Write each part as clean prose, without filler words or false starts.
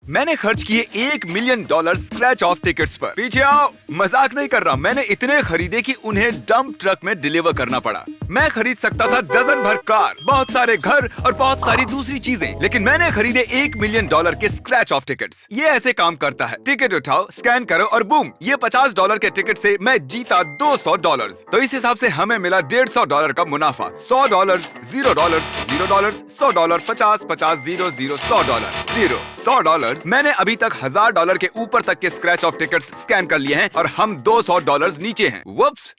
मैंने खर्च किए $1 मिलियन स्क्रैच ऑफ टिकट्स पर। पीछे आओ, मजाक नहीं कर रहा। मैंने इतने खरीदे कि उन्हें डंप ट्रक में डिलीवर करना पड़ा। मैं खरीद सकता था डजन भर कार, बहुत सारे घर और बहुत सारी दूसरी चीजें, लेकिन मैंने खरीदे $1 मिलियन के स्क्रैच ऑफ टिकट्स। ये ऐसे काम करता है। टिकट उठाओ, स्कैन करो और बूम, ये $50 के टिकट से मैं जीता $200। तो इस हिसाब से हमें मिला $150 का मुनाफा। $100, $0, $0, $100, 50, 50, 0, 0, $100, 0, $100। मैंने अभी तक $1000 के ऊपर तक के स्क्रैच ऑफ टिकट्स स्कैन कर लिए हैं और हम $200 नीचे हैं। वुप्स,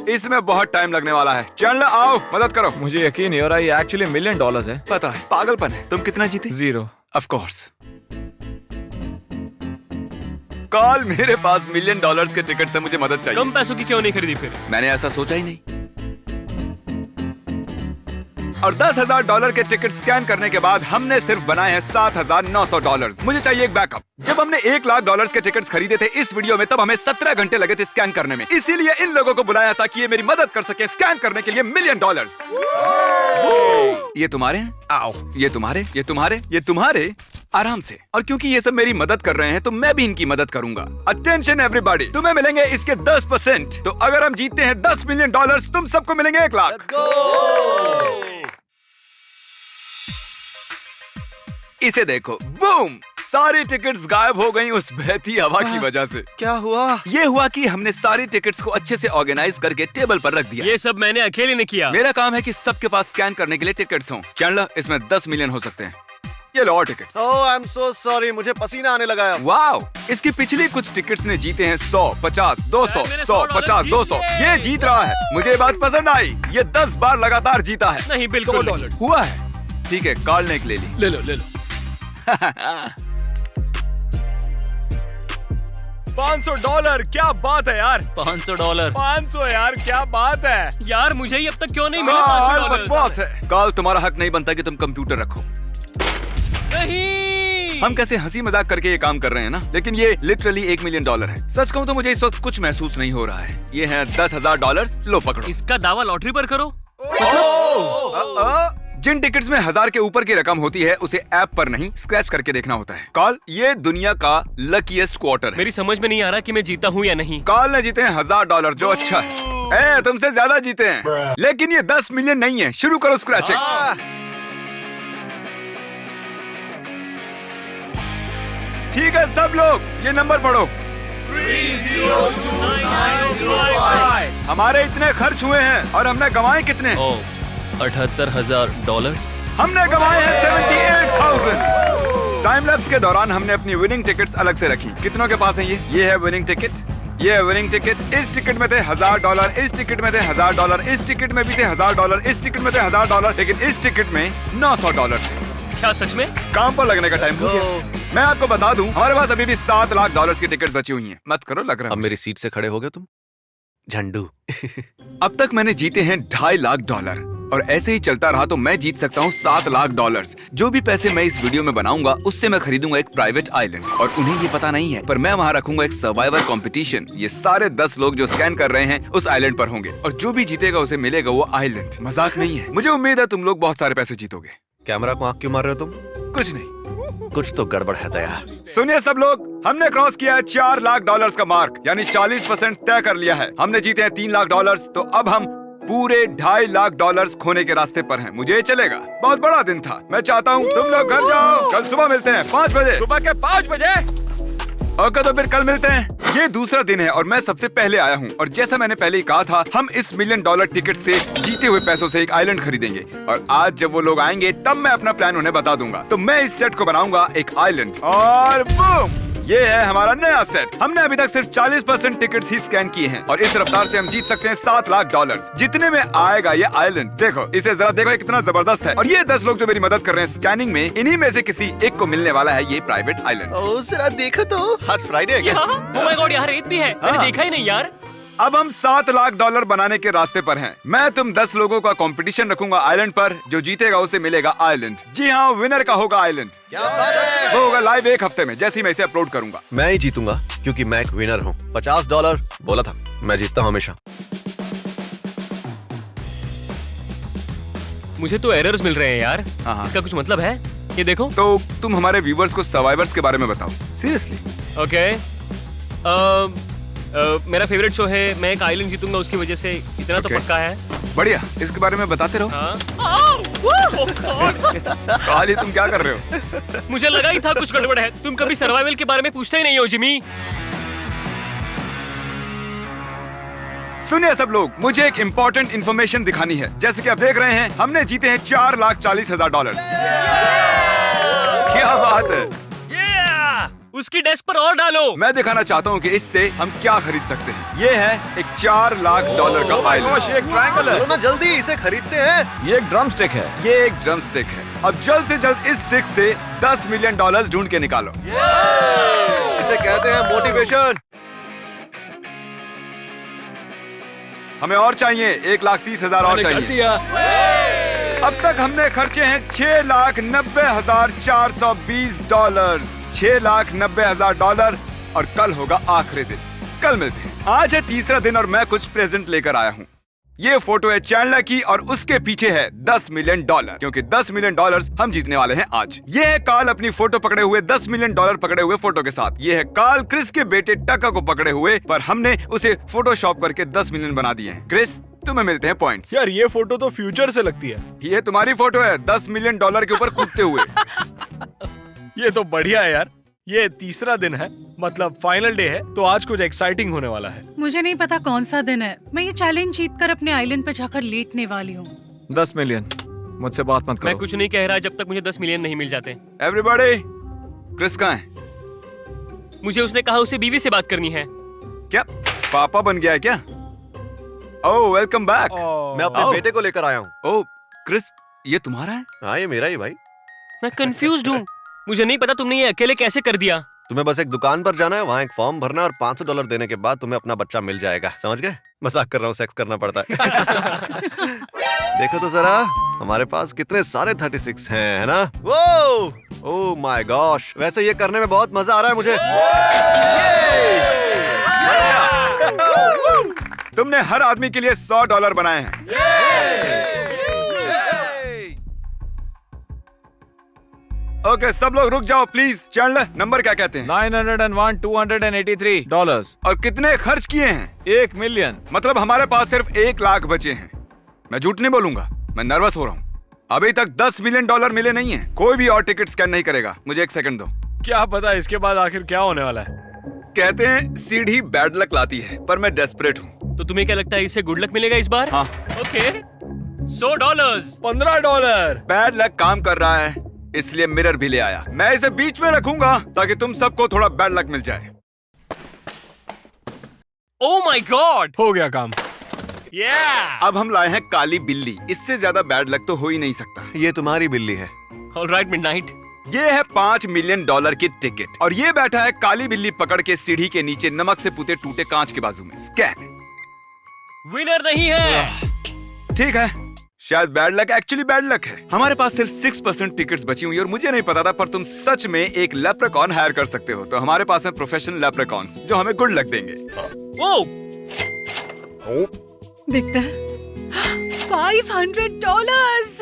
इसमें बहुत टाइम लगने वाला है। चैंडलर आओ, मदद करो। मुझे यकीन नहीं हो रहा, ये एक्चुअली $1 मिलियन है। पता है, पागलपन है। तुम कितना जीते? 0। Of course. कॉल, मेरे पास $1 मिलियन के टिकट से मुझे मदद चाहिए। कम पैसों की क्यों नहीं खरीदी फिर? मैंने ऐसा सोचा ही नहीं। और $10,000 के टिकट स्कैन करने के बाद हमने सिर्फ बनाए हैं $7,900। मुझे चाहिए एक बैकअप। जब हमने $1,00,000 के टिकट्स खरीदे थे इस वीडियो में, तब हमें 17 घंटे लगे थे स्कैन करने में। इसीलिए इन लोगों को बुलाया था कि ये मेरी मदद कर सके स्कैन करने के लिए $1 मिलियन। ये तुम्हारे हैं? आओ, ये तुम्हारे, ये तुम्हारे, ये तुम्हारे। आराम से। और क्योंकि ये सब मेरी मदद कर रहे हैं तो मैं भी इनकी मदद करूंगा। अटेंशन एवरीबॉडी, तुम्हें मिलेंगे इसके 10%। तो अगर हम जीतते हैं $10 मिलियन, तुम सबको मिलेंगे 1 लाख। इसे देखो, बूम, सारी टिकट्स गायब हो गई उस बहती हवा की वजह से। क्या हुआ? ये हुआ कि हमने सारी टिकट्स को अच्छे से ऑर्गेनाइज करके टेबल पर रख दिया। ये सब मैंने अकेले ने किया। मेरा काम है कि सबके पास स्कैन करने के लिए टिकट्स हों। चैंडलर, इसमें 10 मिलियन हो सकते हैं। ये लो और tickets. Oh, I am so sorry, मुझे पसीना आने लगा है। वाओ, इसकी पिछली कुछ टिकट्स ने जीते हैं 100, 50, 200, मैंने 100, 50, 200। ये जीत रहा है। मुझे ये बात पसंद आई। ये 10 बार लगातार जीता है। नहीं, बिल्कुल नहीं। हुआ है। ठीक है, कॉल ने एक ले ली। ले लो, ले लो। $500, क्या बात है यार। $500। 500 यार, क्या बात है। यार मुझे ही अब तक क्यों नहीं मिले कॉल $500? बकवास है। कॉल, तुम्हारा हक नहीं बनता कि तुम कंप्यूटर रखो। नहीं। हम कैसे हंसी मजाक करके ये काम कर रहे हैं ना, लेकिन ये लिटरली $1 मिलियन है। सच कहूँ तो मुझे इस वक्त कुछ महसूस नहीं हो रहा है। ये है $10,000। लो पकड़ो। इसका दावा लॉटरी पर करो। जिन टिकट्स में 1000 के ऊपर की रकम होती है उसे ऐप पर नहीं, स्क्रैच करके देखना होता है। कॉल, ये दुनिया का लकीएस्ट क्वार्टर है। मेरी समझ में नहीं आ रहा कि मैं जीता हूँ या नहीं। कॉल ने जीते हैं $1000, जो अच्छा है। तुमसे ज्यादा जीते हैं, लेकिन ये 10 मिलियन नहीं है। शुरू करो स्क्रैचिंग। ठीक है सब लोग, ये नंबर पढ़ो। 3029955। हमारे इतने खर्च हुए हैं और हमने कमाए कितने? $78,000। हमने कमाए हैं 78,000। टाइम लैप्स के दौरान हमने अपनी विनिंग टिकट्स अलग से रखी। कितनों के पास है ये है विनिंग टिकट, ये है विनिंग टिकट। इस टिकट में थे $1000, इस टिकट में थे $1000, इस टिकट में भी थे $1000, इस टिकट में थे $1000, लेकिन इस टिकट में $900 थे। क्या सच में? काम पर लगने का टाइम हो गया। मैं आपको बता दूं, हमारे पास अभी भी $7 लाख की टिकट बची हुई हैं। मत करो, लग रहा है अब मेरी सीट से खड़े हो गए तुम, झंडू। अब तक मैंने जीते हैं $2.5 लाख, और ऐसे ही चलता रहा तो मैं जीत सकता हूँ $7 लाख। जो भी पैसे मैं इस वीडियो में बनाऊंगा उससे मैं खरीदूंगा एक प्राइवेट आइलैंड, और उन्हें ये पता नहीं है, पर मैं वहाँ रखूंगा एक सर्वाइवल कंपटीशन। ये सारे 10 लोग जो स्कैन कर रहे हैं उस आइलैंड पर होंगे, और जो भी जीतेगा उसे मिलेगा वो आइलैंड। मजाक नहीं है। मुझे उम्मीद है तुम लोग बहुत सारे पैसे जीतोगे। कैमरा को आंख क्यों मार रहे हो तुम? कुछ नहीं। कुछ तो गड़बड़ है दया। सुनिए सब लोग, हमने क्रॉस किया है $4 लाख का मार्क, यानी 40% तय कर लिया है। हमने जीते हैं $3 लाख, तो अब हम पूरे $2.5 लाख खोने के रास्ते पर हैं। मुझे चलेगा। बहुत बड़ा दिन था। मैं चाहता हूँ तुम लोग घर जाओ। कल सुबह मिलते हैं 5 बजे। सुबह के 5 बजे? ओके, तो फिर कल मिलते हैं। ये दूसरा दिन है और मैं सबसे पहले आया हूँ, और जैसा मैंने पहले ही कहा था, हम इस $1 मिलियन टिकट से जीते हुए पैसों से एक आइलैंड खरीदेंगे। और आज जब वो लोग आएंगे तब मैं अपना प्लान उन्हें बता दूंगा। तो मैं इस सेट को बनाऊंगा एक आइलैंड, और बूम, ये है हमारा नया सेट। हमने अभी तक सिर्फ 40% टिकट्स ही स्कैन किए हैं, और इस रफ्तार से हम जीत सकते हैं $7 लाख। जितने में आएगा ये आइलैंड। देखो इसे जरा देखो, ये कितना जबरदस्त है। और ये 10 लोग जो मेरी मदद कर रहे हैं स्कैनिंग में, इन्हीं में से किसी एक को मिलने वाला है ये प्राइवेट आइलैंड। ओ जरा देखो तो, आज फ्राइडे है क्या? ओह माय गॉड, यहाँ रेत भी है। मैंने देखा ही नहीं यार। अब हम $7 लाख बनाने के रास्ते पर हैं। मैं तुम 10 लोगों का कंपटीशन रखूंगा आइलैंड पर। जो जीतेगा उसे मिलेगा आइलैंड। जी हाँ, विनर का होगा आइलैंड। क्या बात है? वो होगा लाइव 1 हफ्ते में, जैसे ही मैं इसे अपलोड करूंगा। मैं ही जीतूंगा क्योंकि मैं एक विनर हूँ। $50 बोला था, मैं जीतता हूँ हमेशा। मुझे तो एरर्स मिल रहे हैं यार। हाँ। इसका कुछ मतलब है? ये देखो। तो तुम हमारे व्यूवर्स को सर्वाइवर्स के बारे में बताओ, सीरियसली। ओके। मेरा फेवरेट शो है, मैं एक आइलैंड जीतूंगा उसकी वजह से, इतना तो Okay. पक्का है। बढ़िया, इसके बारे में बताते रहो। हाँ। Oh God! काली, तुम क्या कर रहे हो? मुझे लगा ही था कुछ गड़बड़ है। तुम कभी सर्वाइवल के बारे में पूछते ही नहीं हो जिमी। सुनिए सब लोग, मुझे एक इम्पोर्टेंट इन्फॉर्मेशन दिखानी है। जैसे कि आप देख रहे हैं, हमने जीते हैं $4,40,000। क्या बात है। उसकी डेस्क पर और डालो। मैं दिखाना चाहता हूँ कि इससे हम क्या खरीद सकते हैं। ये है एक $4 लाख का आइलैंड। एक ट्रायंगल है। चलो ना जल्दी इसे खरीदते हैं। ये एक ड्रम स्टिक है। ये एक ड्रम स्टिक है। अब जल्द से जल्द इस स्टिक से $10 मिलियन ढूंढ के निकालो। इसे कहते हैं मोटिवेशन। हमें और चाहिए, 1,30,000 और चाहिए। अब तक हमने खर्चे हैं $6,90,420। $6,90,000 और कल होगा आखिरी दिन। कल मिलते हैं। आज है तीसरा दिन और मैं कुछ प्रेजेंट लेकर आया हूँ। ये फोटो है चैंडलर की और उसके पीछे है $10 मिलियन, क्योंकि $10 मिलियन हम जीतने वाले हैं आज। ये है कार्ल अपनी फोटो पकड़े हुए $10 मिलियन पकड़े हुए फोटो के साथ। ये है कार्ल क्रिस के बेटे टका को पकड़े हुए, पर हमने उसे फोटोशॉप करके 10 मिलियन बना दिए हैं। क्रिस, तुम्हें मिलते हैं पॉइंट्स। यार ये फोटो तो फ्यूचर से लगती है। ये तुम्हारी फोटो है $10 मिलियन के ऊपर कूदते हुए। ये तो बढ़िया है यार। ये तीसरा दिन है, मतलब फाइनल डे है, तो आज कुछ एक्साइटिंग होने वाला है। मुझे नहीं पता कौन सा दिन है। मैं ये चैलेंज जीतकर अपने आइलैंड पे जाकर लेटने वाली हूँ। 10 मिलियन। मुझसे बात मत मैं करो। कुछ नहीं कह रहा जब तक मुझे 10 मिलियन नहीं मिल जाते। एवरीबॉडी, क्रिस कहाँ है? मुझे उसने कहा उसे बीवी से बात करनी है। क्या पापा बन गया है क्या? ओह, वेलकम बैक। मैं अपने आओ। बेटे को लेकर आया हूँ। ओह क्रिस, ये तुम्हारा है? हाँ, ये मेरा ही भाई। मैं कंफ्यूज्ड हूँ। मुझे नहीं पता तुमने ये अकेले कैसे कर दिया। तुम्हें बस एक दुकान पर जाना है, वहाँ एक फॉर्म भरना है और $500 देने के बाद तुम्हें अपना बच्चा मिल जाएगा। समझ गए? मजाक कर रहा हूँ, सेक्स करना पड़ता है। देखो तो जरा, हमारे पास कितने सारे 36 हैं, है ना? वो ओह माय गॉश, वैसे ये करने में बहुत मजा आ रहा है मुझे। तुमने हर आदमी के लिए $100 बनाए हैं। ओके, सब लोग रुक जाओ प्लीज। चैंडलर, नंबर क्या कहते हैं? 901,283 और कितने खर्च किए हैं? 1 मिलियन। मतलब हमारे पास सिर्फ 1 लाख बचे हैं। मैं झूठ नहीं बोलूंगा, मैं नर्वस हो रहा हूँ। अभी तक $10 मिलियन मिले नहीं है। कोई भी और टिकट स्कैन नहीं करेगा। मुझे 1 सेकंड दो। क्या पता इसके बाद आखिर क्या होने वाला है। कहते हैं सीढ़ी बैड लक लाती है, पर मैं डेस्परेट हूँ। तो तुम्हें क्या लगता है इससे गुड लक मिलेगा इस बार? हाँ। ओके। $100। $15। बैड लक काम कर रहा है, इसलिए मिरर भी ले आया। मैं इसे बीच में रखूंगा ताकि तुम सबको थोड़ा बैड लक मिल जाए। Oh my God! हो गया काम। अब हम लाए हैं काली बिल्ली। इससे ज्यादा बैड लक तो हो ही नहीं सकता। ये तुम्हारी बिल्ली है। Alright midnight. ये है $5 मिलियन की टिकट और ये बैठा है काली बिल्ली पकड़ के सीढ़ी के नीचे नमक से पुते टूटे कांच के बाजू में। स्कैन। विनर नहीं है। ठीक है, शायद bad luck actually bad luck है। हमारे पास सिर्फ 6% टिकट्स बची हुई और मुझे नहीं पता था, पर तुम सच में एक लेप्रेकॉन हायर कर सकते हो। तो हमारे पास है प्रोफेशनल लेप्रेकॉन्स जो हमें गुड लक देंगे। ओह! दिखता है $500।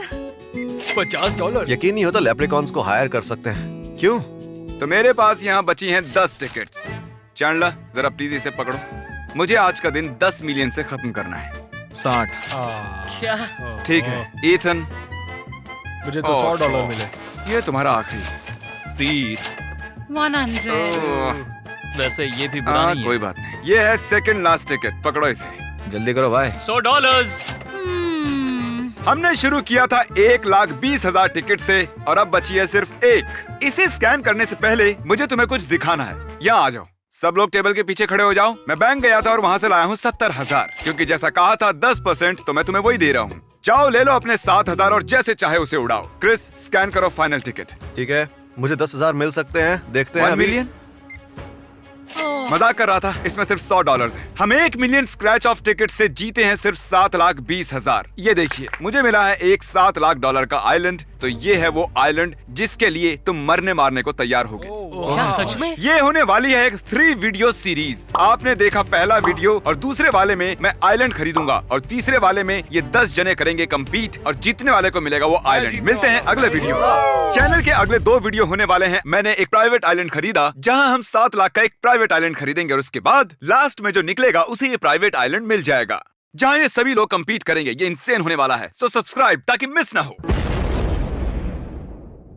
$50। यकीन नहीं होता लेप्रिकॉन्स को हायर कर सकते हैं। क्यों? तो मेरे पास यहाँ बची हैं 10 टिकट्स। चैंडलर, जरा प्लीज इसे पकड़ो। मुझे आज का दिन 10 मिलियन से खत्म करना है। 60। क्या? ठीक है ईथन, मुझे तो $100 मिले। ये तुम्हारा आखिरी। 30। 100। वैसे ये भी बुरा नहीं कोई है। बात नहीं। ये है सेकंड लास्ट टिकट, पकड़ो इसे। जल्दी करो भाई। $100। हमने शुरू किया था 1,20,000 टिकट से और अब बची है सिर्फ 1। इसे स्कैन करने से पहले मुझे तुम्हें कुछ दिखाना है। यहाँ आ जाओ। सब लोग टेबल के पीछे खड़े हो जाओ। मैं बैंक गया था और वहाँ से लाया हूँ 70,000, क्योंकि जैसा कहा था 10%, तो मैं तुम्हें वही दे रहा हूँ। जाओ ले लो अपने 7,000 और जैसे चाहे उसे उड़ाओ। क्रिस, स्कैन करो फाइनल टिकट। ठीक है, मुझे 10,000 मिल सकते हैं। देखते हैं 1 अभी। मिलियन? मजाक कर रहा था, इसमें सिर्फ $100 है। हम 1 मिलियन स्क्रैच ऑफ टिकट से जीते हैं सिर्फ 7,20,000। ये देखिए, मुझे मिला है एक $7 लाख का आइलैंड। तो ये है वो आइलैंड जिसके लिए तुम मरने मारने को तैयार होगे। क्या सच में? ये होने वाली है एक 3 वीडियो सीरीज। आपने देखा पहला वीडियो, और दूसरे वाले में मैं आइलैंड खरीदूंगा और तीसरे वाले में ये 10 जने करेंगे कंपीट और जीतने वाले को मिलेगा वो आइलैंड। मिलते हैं अगले वीडियो। चैनल के अगले 2 वीडियो होने वाले हैं। मैंने एक प्राइवेट आइलैंड खरीदा जहां हम 7 लाख का एक प्राइवेट आइलैंड खरीदेंगे और उसके बाद लास्ट में जो निकलेगा उसे ये प्राइवेट आइलैंड मिल जाएगा जहां ये सभी लोग कंपीट करेंगे। ये इंसेन होने वाला है, सो सब्सक्राइब ताकि मिस ना हो।